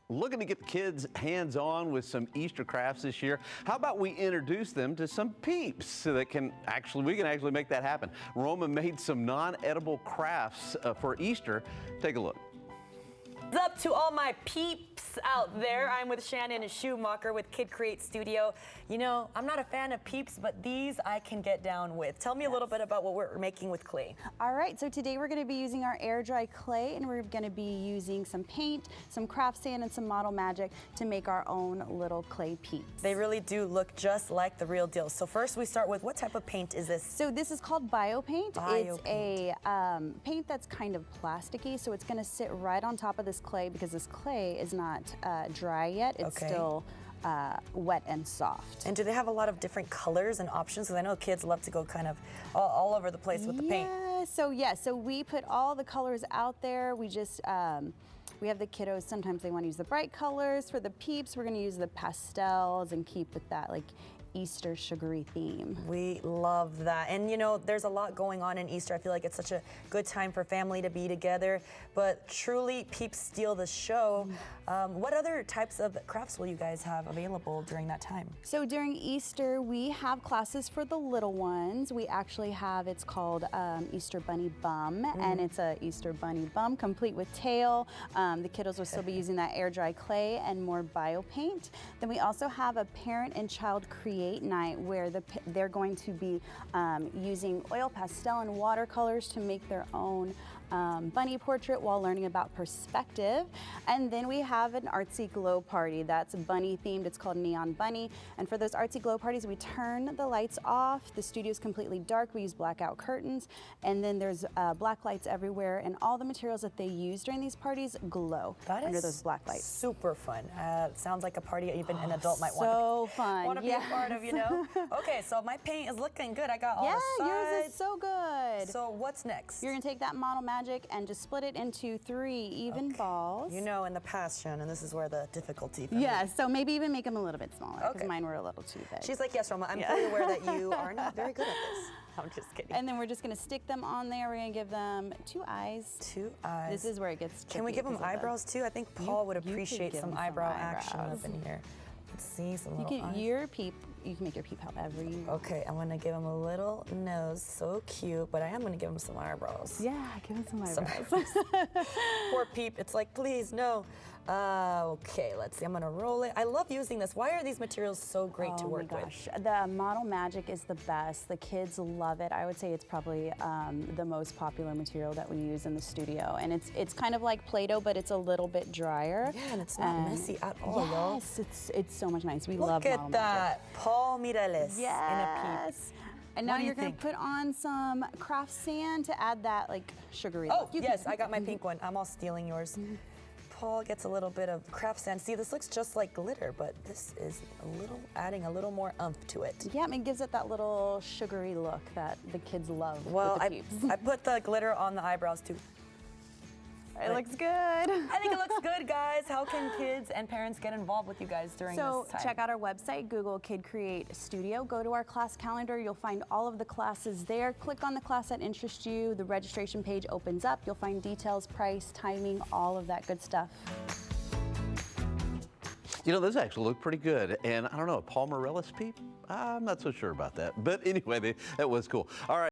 Looking to get the kids hands-on with some Easter crafts this year? How about we introduce them to some Peeps so that we can actually make that happen. Roma made some non-edible crafts for Easter. Take a look. What's up to all my peeps out there? I'm with Shannon Schumacher with KidCreate Studio. You know, I'm not a fan of Peeps, but these I can get down with. Tell me a little bit about what we're making with clay. All right, so today we're going to be using our air dry clay, and we're going to be using some paint, some craft sand, and some model magic to make our own little clay Peeps. They really do look just like the real deal. So first we start with, what type of paint is this? So this is called bio paint. It's a paint that's kind of plasticky, so it's going to sit right on top of this clay because this clay is not dry yet. It's still wet and soft. And do they have a lot of different colors and options? Because I know kids love to go kind of all over the place with the paint. So we put all the colors out there. We just we have the kiddos, sometimes they want to use the bright colors. For the Peeps, we're going to use the pastels and keep with that like Easter sugary theme. We love that. And you know, there's a lot going on in Easter. I feel like it's such a good time for family to be together, but truly Peeps steal the show. What other types of crafts will you guys have available during that time? So during Easter, we have classes for the little ones. We actually have, it's called Easter Bunny Bum, and it's a Easter Bunny Bum complete with tail. The kiddos will still be using that air dry clay and more bio paint. Then we also have a parent and child create night where they're going to be using oil pastel and watercolors to make their own bunny portrait while learning about perspective. And then we have an artsy glow party that's bunny themed. It's called Neon Bunny. And for those artsy glow parties, we turn the lights off. The studio's completely dark. We use blackout curtains. And then there's black lights everywhere. And all the materials that they use during these parties glow under those black lights. Super fun. Sounds like a party even an adult might want to be a part of, you know? Okay, so my paint is looking good. I got all the sides. Yours is so good. So what's next? You're gonna take that model magic and just split it into 3 even balls. You know, in the past, Shannon, this is where the difficulty for me. So maybe even make them a little bit smaller because mine were a little too big. She's like, yes, Roma, I'm fully aware that you are not very good at this. I'm just kidding. And then we're just gonna stick them on there. We're gonna give them 2 eyes. 2 eyes. This is where it gets tricky. Can we give them eyebrows too? I think Paul would appreciate some eyebrow action up in here. Let's see, some little eyes. You can make your Peep however you want. Okay, I'm gonna give him a little nose, so cute, but I am gonna give him some eyebrows. Yeah, give him some eyebrows. Poor Peep, it's like, please, no. Okay, let's see, I'm gonna roll it. I love using this. Why are these materials so great to work with? The model magic is the best. The kids love it. I would say it's probably the most popular material that we use in the studio. And it's kind of like Play-Doh, but it's a little bit drier. Yeah, and it's not messy at all, y'all. Yes, it's so much nice. We love Look model at that. magic. Paul Mireles in a Peep. And now you're going to put on some craft sand to add that like sugary look. Yes, I got my pink one. I'm all stealing yours. Paul gets a little bit of craft sand. See, this looks just like glitter, but this is adding a little more oomph to it. Yeah, it gives it that little sugary look that the kids love. Well, I put the glitter on the eyebrows too. It looks good. I think it looks good, guys. How can kids and parents get involved with you guys during this time? So check out our website, Google KidCreate Studio. Go to our class calendar. You'll find all of the classes there. Click on the class that interests you. The registration page opens up. You'll find details, price, timing, all of that good stuff. You know, those actually look pretty good. And I don't know, Paul Morellis Peep? I'm not so sure about that. But anyway, that was cool. All right.